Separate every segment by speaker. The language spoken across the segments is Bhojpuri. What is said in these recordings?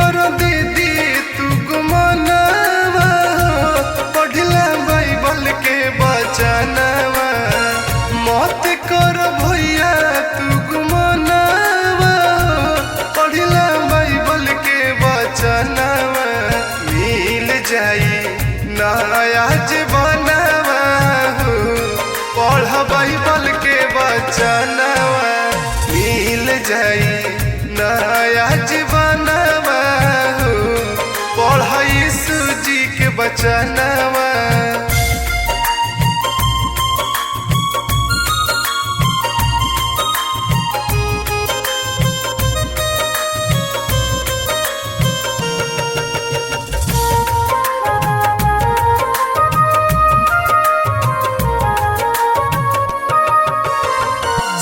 Speaker 1: कर दीदी तू गुमानवा पढ़ला बाइबल के बचनवा मत कर भैया तू गुमानवा पढ़ला बाइबल के बचनवा मिल जाई नया जीवनवा पढ़ बाइबल के बचनवा मिल जाई नया जीवनवा पढ़ यीशु जी के बचनवा।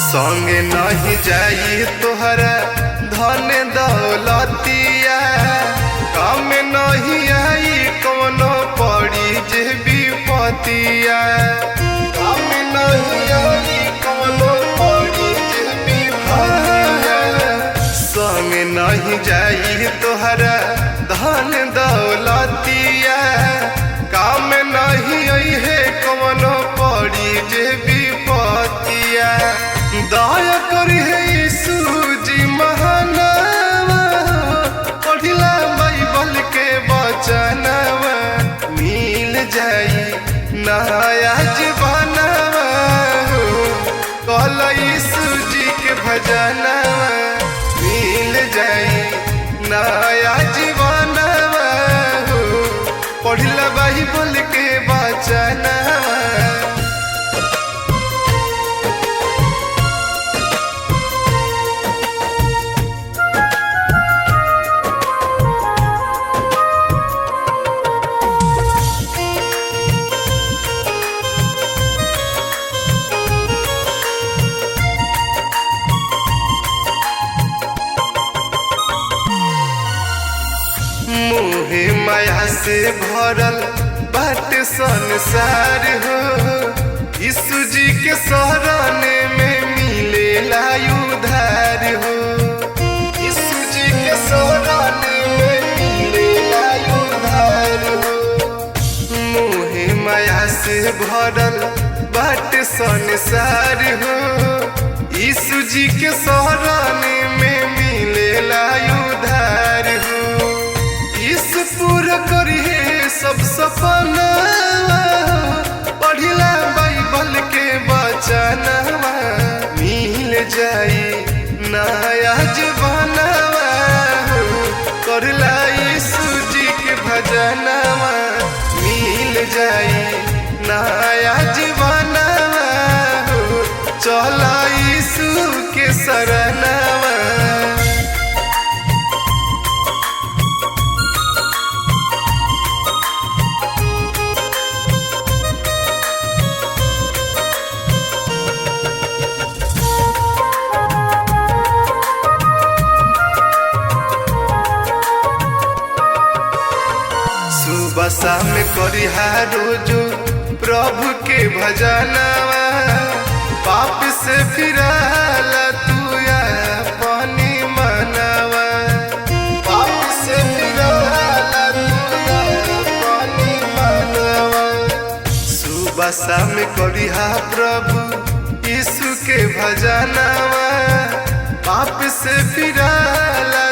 Speaker 1: संगे नहीं जाई तोहरा धन दौलतिया काम नहीं आई कोनो पड़ी जे विपतिया काम नहीं आई कोनो पड़ी जे विपतिया संगे नहीं जाई तोहरा धन दौलतिया काम नहीं आई है कोनो पड़ी जे विपतिया दया करी है यीशु जी महानवा पढ़ला बाइबल के बचनवा मिल जाई नया जीवनवा कहल यीशु जी के भजनवा मिल जाई नया जीवनवा पढ़ला बाइबल के बचनवा। मोहे माया से भरल बाट संसार हो यीशु जी के शरण में मिलेला उद्धार हो यीशु जी के शरण में मिलेला उद्धार हो मोहे माया से भरल बाट संसार हो यीशु जी के शरण में मिलेला उद्धार हो पूरा करिए सब सपना पढ़ला बाइबल के बचनवा मिल जाई नया जीवनवा करला यीशु जी के भजनवा मिल जाई नया जीवनवा चला यीशु के शरणवा। सुबह शाम करिहा रोजो प्रभु के भजनवा पाप से फिराला तू अपनी मनवा पाप से फिराला तू अपनी मनवा सुबह शाम करिहा प्रभु यीशु के भजनवा पाप से फिराला